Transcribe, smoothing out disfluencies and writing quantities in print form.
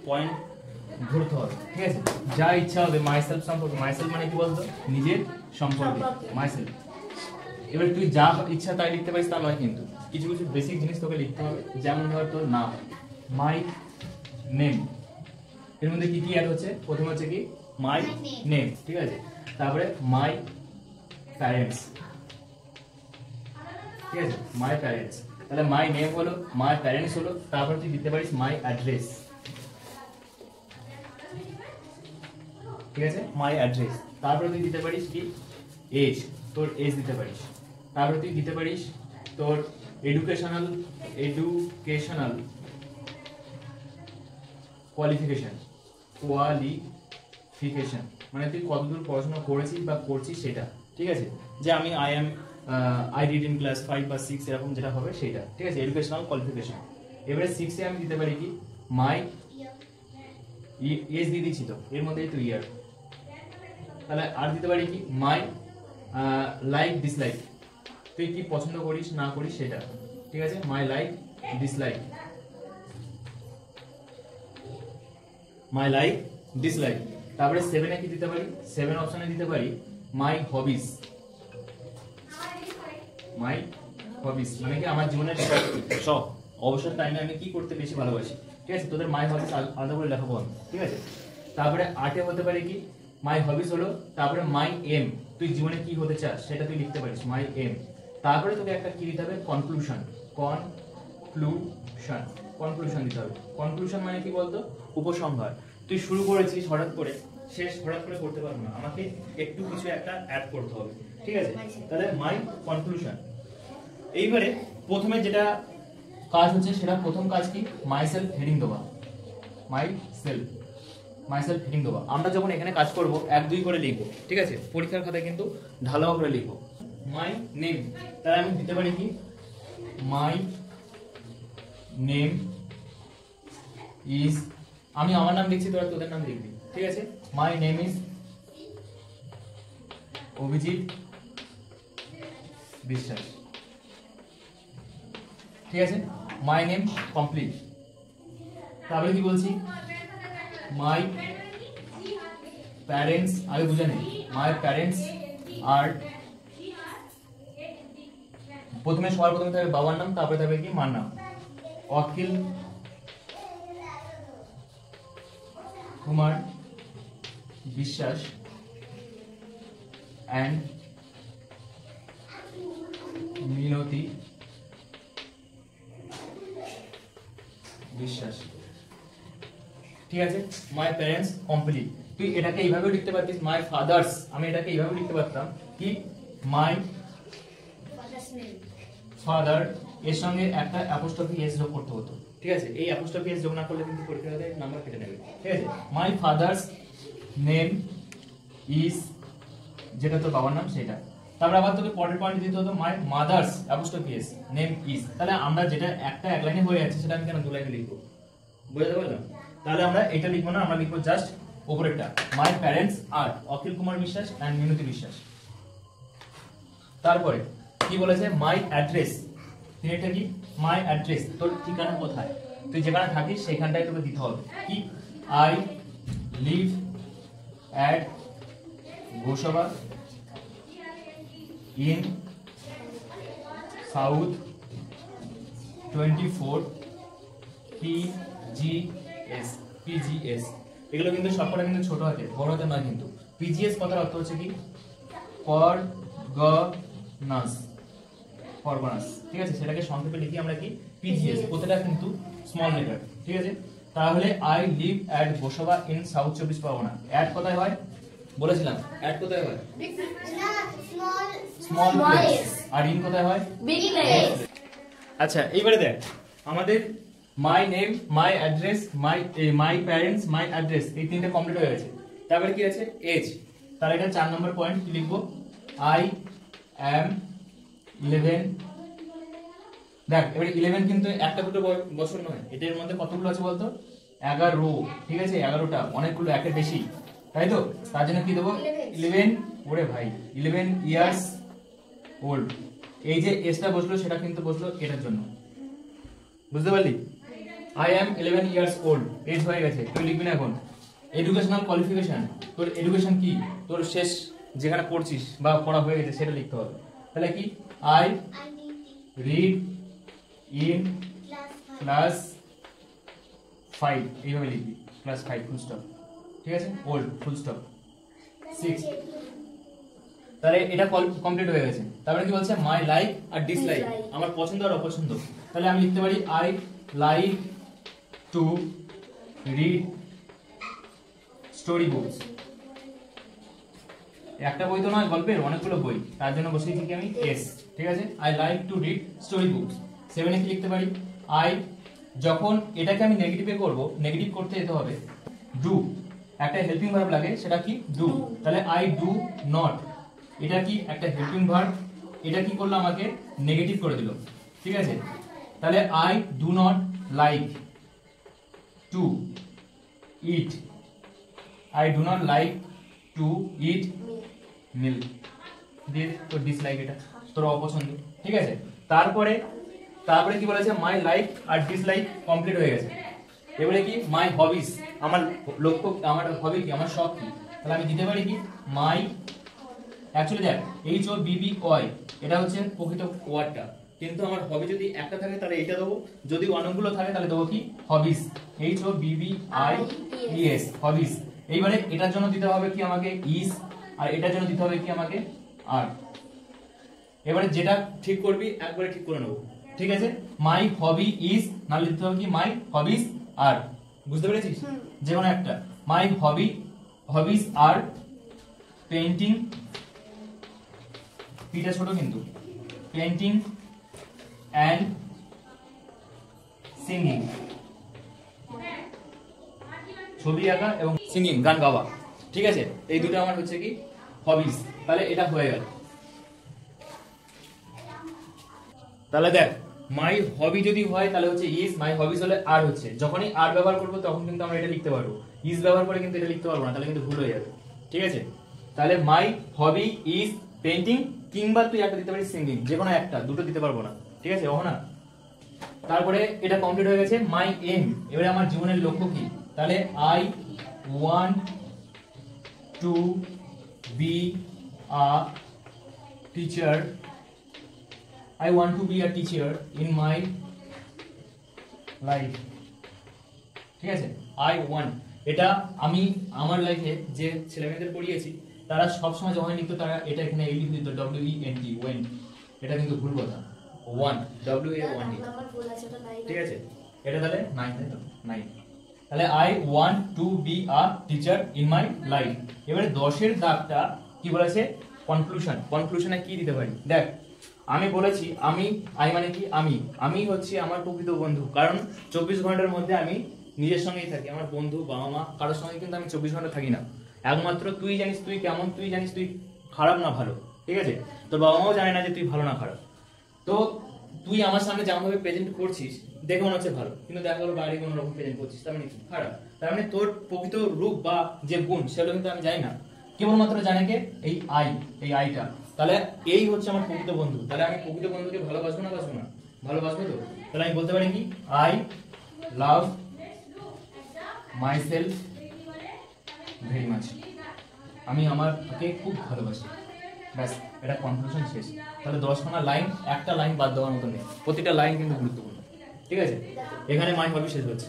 Point ধরতে হবে, ঠিক আছে? যা ইচ্ছা হবে মাইসেলফ সম্পর্কে, মাইসেলফ মানে কি বলতো, নিজের সম্পর্কে, মাইসেলফ। এবার তুই যা ইচ্ছা তাই লিখতে পারিস তা নয়, কিন্তু কিছু কিছু বেসিক জিনিস তোকে লিখতে হবে। যেমন ধর তোর নাম, মাই নেম, এর মধ্যে কি কি অ্যাড হচ্ছে? প্রথম হচ্ছে কি মাই নেম, ঠিক আছে? তারপরে মাই প্যারেন্টস, ঠিক আছে? মাই প্যারেন্টস, তাহলে মাই নেম হলো, মাই প্যারেন্টস হলো, তারপরে তুই দিতে পারিস মাই অ্যাড্রেস, ঠিক আছে? মাই অ্যাড্রেস। তারপরে তুই দিতে পারিস কি এজ, তোর এজ দিতে পারিস। তারপরে তুই দিতে পারিস তোর এডুকেশনাল কোয়ালিফিকেশন, মানে তুই কতদূর পড়াশোনা করেছিস বা করছিস সেটা, ঠিক আছে? যে আমি আই ডিড ইন ক্লাস 5 বা 6 এরকম যেটা হবে সেটা, ঠিক আছে? Educational qualification. এবারে 6 এ আমি দিতে পারি কি মাই এজ দিয়ে দিচ্ছি, তো এর মধ্যে তো ইয়ার। তাহলে আর দিতে পারি কি মাই লাইক ডিসলাইক, তুই কি পছন্দ করিস না করিস সেটা, ঠিক আছে? My like dislike, my like dislike. তারপরে 7 এ কি দিতে পারি? 7 অপশনে দিতে পারি মাই হবিস, মাই হবিস মানে কি আমার জীবনের শখ, অবসর টাইমে আমি কি করতে বেশি ভালোবাসি, ঠিক আছে? তোদের মাই হবিস আলাদা করে লেখাবো আমি, ঠিক আছে? তারপরে 8 এ হতে পারে কি মাই হবিস হলো, তারপরে মাই এম, তুই জীবনে কি হতে চাস সেটা তুই লিখতে পারিস, মাই এম। তারপরে তোকে একটা কি দিতে হবে? কনক্লুশন, কনক্লুশন দিতে হবে। কনক্লুশন মানে কি বলতো? উপসংহার। তুই শুরু করেছিস হঠাৎ করে, শেষ হঠাৎ করে করতে পারবো না, আমাকে একটু কিছু একটা অ্যাড করতে হবে, ঠিক আছে? তাহলে মাই কনক্লুশন। এইবারে প্রথমে যেটা কাজ হচ্ছে সেটা প্রথম কাজ কি মাইসেলফ হেডিং দেওয়া, মাইসেলফ হেডিং দেওয়া। আমরা যখন এখানে কাজ করব 1 2 করে লিখবো, ঠিক আছে? পরীক্ষার খাতায় কিন্তু ঢালাও করে লিখবো। মাই নেম, তাহলে আমি দিতে পারি কি মাই নেম ইজ, আমি আমার নাম লিখছি, তোরা তোদের নাম লিখবি, ঠিক আছে? মাই নেম ইজ অভিজিৎ বিশ্বাস, ঠিক আছে? My name complete. তারপরে কি বলছি? মাই প্যারেন্টস, আগে বুঝে নেই, মাই প্যারেন্টস আর প্রথমে সবার প্রথমে থাকবে বাবার নাম, তারপরে থাকবে কি মার নাম, অখিল কুমার বিশ্বাস অ্যান্ড মিনতি বিশ্বাস, ঠিক আছে? My parents complete. তুই এটাকে এইভাবে লিখতে পারতিস মাই ফাদার্স, আমি এটাকে এইভাবে লিখতে পারতাম কি মাই ফাদার, এর সঙ্গে একটা অ্যাপোস্ট্রফি এস যোগ করতে হতো, ঠিক আছে? এই অ্যাপোস্ট্রফি এস যোগ না করলে কিন্তু পরীক্ষাতে নাম্বার কেটে নেবে, ঠিক আছে? মাই ফাদার্স নেম ইজ, যেটা তোর বাবার নাম সেটা। তারপরে আবার তোকে পরের পয়েন্ট দিতে হতো my mother's apostrophe S name is. তাহলে আমরা যেটা একটা এক লাইনে হয়ে যাচ্ছে সেটা আমি কেন 2 লাইনে লিখবো? বুঝতে পারলাম? তাহলে আমরা এটা লিখবো না, আমরা লিখবো জাস্ট উপরেরটা my parents are Akhil Kumar Biswas and মিনতি বিশ্বাস। তারপরে কি বলেছে? মাই অ্যাড্রেস, এটা কি মাই অ্যাড্রেস, তোর ঠিকানা কোথায়, তুই যেখানে থাকিস সেখানটাই তোকে দিতে হবে কি I live at Gosaba in south 24 PGS। এগুলো কিন্তু সবকটা কিন্তু ছোট হাতে, বড় হাতে নয় কিন্তু। PGS কথার অর্থ হচ্ছে কি পরগনাস, ঠিক আছে? সেটাকে সংক্ষেপে লিখি আমরা কি PGS, প্রত্যেকটা কিন্তু স্মল লেটার, ঠিক আছে? তাহলে I live at Gosaba in south 24 Parganas. Add কোথায় হয় বলেছিলাম? অ্যাড কোথায় হয়? Small letter. আর ইন কোথায় হয়? Big letter. আচ্ছা, এইবারে দেখ আমাদের my name, my address, my parents, my address, এই তিনটে কমপ্লিট হয়ে গেছে। তারপরে কি আছে? এজ। তাহলে এটা 4 নম্বর পয়েন্ট কি লিখবো? I am 11। দেখ এবারে 11 কিন্তু একটা দুটো বছর নয়, এটার মধ্যে কতগুলো আছে বলতো? 11, ঠিক আছে? 11টা, অনেকগুলো, একের বেশি, তাই তো? তার জন্য কি দেবো? 11, ওরে ভাই 11 ইয়ার্স ওল্ড। এই যে এজটা বসলো সেটা কিন্তু বসলো এটার জন্য, বুঝতে পারলি? I am 11 years old, age হয়ে গেছে, তুই লিখবি না এখন। এডুকেশনাল কোয়ালিফিকেশন, তোর এডুকেশন কি, তোর শেষ যেখানে পড়ছিস বা পড়া হয়ে গেছে সেটা লিখতে হবে। তাহলে কি আই রিড ইন ক্লাস 5, এইভাবে লিখবি, ক্লাস 5 ফুল স্টপ, ঠিক আছে, ওল্ড ফুল স্টপ 6। তাহলে এটা কমপ্লিট হয়ে গেছে। তারপরে কি বলছে মাই লাইক আর ডিসলাইক, আমার পছন্দ আর অপছন্দ। তাহলে আমি লিখতে পারি I like to read story books. একটা বই তো নয়, গল্পের অনেকগুলো বই, তার জন্য বসিয়ে দিচ্ছি আমি এস, ঠিক আছে। I like to read story books. 7 এ কি লিখতে পারি আই, যখন এটাকে আমি নেগেটিভে করব, নেগেটিভ করতে যেতে হবে ডু, একটা হেল্পিং ভার্ব লাগে, সেটা কি ডু। তাহলে আই ডু নট, এটা কি একটা হেল্পিং ভার্ব, এটা কি করলো আমাকে নেগেটিভ করে দিল, ঠিক আছে। তাহলে I do not like to it, I do not like to it milk, দিয়ে তোর ডিসলাইক, এটা তোর অপছন্দ, ঠিক আছে। তারপরে কি বলেছে মাই লাইক আর ডিসলাইক কমপ্লিট হয়ে গেছে। এবারে কি মাই হবিস, আমার লক্ষ্য, আমার হবি কি, আমার শখ কি। তাহলে আমি দিতে পারি কি মাই, অ্যাকচুয়ালি দেখ HOBBY এটা হচ্ছে প্রকৃত ওয়ার্ডটা, কিন্তু আমার হবি যদি একটা থাকে তাহলে এটা দেবো, যদি অনেকগুলো থাকে তাহলে দেবো কি হবিস, HOBBIES হবিস। এইবারে এটার জন্য দিতে হবে কি আমাকে ইস, আর এটার জন্য দিতে হবে কি আমাকে আর। এবারে যেটা ঠিক করবি একবারে ঠিক করে নেবো, ঠিক আছে। মাই হবি ইজ, না লিখতে হবে কি মাই হবিস আর, বুঝতে পেরেছিস, যে কোনো একটা। মাই হবিস আর পেইন্টিং, পিটা ছোট কিন্তু, পেইন্টিং অ্যান্ড সিঙ্গিং, ছবি আঁকা এবং সিঙ্গিং গান গাওয়া, ঠিক আছে। এই দুটো আমার হচ্ছে কি হবিস। তাহলে এটা হয়ে গেল। তাহলে দেখ মাই হবি যদি হয় তাহলে হচ্ছে ইজ, মাই হবিস হলে আর হচ্ছে, যখনই আর ব্যবহার করবো তখন কিন্তু আমরা এটা লিখতে পারবো, ইজ ব্যবহার করে কিন্তু এটা লিখতে পারবো না, তাহলে কিন্তু ভুল হয়ে যাবে, ঠিক আছে। তাহলে মাই হবি ইজ পেইন্টিং, কিংবা তুই একটা দিতে পারিস সিঙ্গিং, যে কোনো একটা, দুটো দিতে পারবো না, ঠিক আছে, না। তারপরে এটা কমপ্লিট হয়ে গেছে মাই এম, এবারে আমার জীবনের লক্ষ্য কি। তাহলে I want to be a teacher, I want to be a teacher in my life, ঠিক আছে। I want, এটা আমি আমার লাইফে যে ছেলেমেয়েদের পড়িয়েছি তারা সবসময় যখন লিখতো তারা এটা এখানে এই লিখে দিত WENT, ওয়েন্ট, এটা কিন্তু ভুল কথা, ওয়ান্ট WANT, ঠিক আছে। এটা তাহলে 9, তাই তো 9। তাহলে I want to be a teacher in my life। এবারে 10 এর দাগটা কি বলেছে কনক্লুশন, কনক্লুশনে কি দিতে পারি। দেখ আমি বলেছি আই মানে কি আমি হচ্ছে আমার প্রকৃত বন্ধু, কারণ 24 ঘন্টার মধ্যে আমি নিজের সঙ্গেই থাকি, আমার বন্ধু বাবা মা কারোর সঙ্গে কিন্তু আমি 24 ঘন্টা থাকি না। একমাত্র তুই জানিস তুই কেমন, তুই জানিস তুই খারাপ না ভালো, ঠিক আছে। তোর বাবা মাও জানে না যে তুই ভালো না খারাপ। তো তুই আমার সামনে যেমন ভাবে প্রেজেন্ট করছিস দেখে মনে হচ্ছে ভালো, কিন্তু দেখা গেলো বাইরে কোনো রকম প্রেজেন্ট করছিস, তার মানে কি খারাপ। তার মানে তোর প্রকৃত রূপ বা যে গুণ সেগুলো কিন্তু আমি জানি না, কেবলমাত্র জানে কে এই আইটা। তাহলে এই হচ্ছে আমার প্রকৃত বন্ধু। তাহলে আমি প্রকৃত বন্ধুকে ভালোবাসবো না, বাসবো না, ভালোবাসবো তো। তাহলে আমি বলতে পারি কি I love myself very much, আমি আমাকে খুব ভালোবাসি, ব্যাস, এটা কনক্লুশন শেষ। তাহলে 10খানা লাইন, একটা লাইন বাদ দেওয়ার মতো নেই, প্রতিটা লাইন কিন্তু গুরুত্বপূর্ণ, ঠিক আছে। এখানে মাই হবি শেষ হচ্ছে।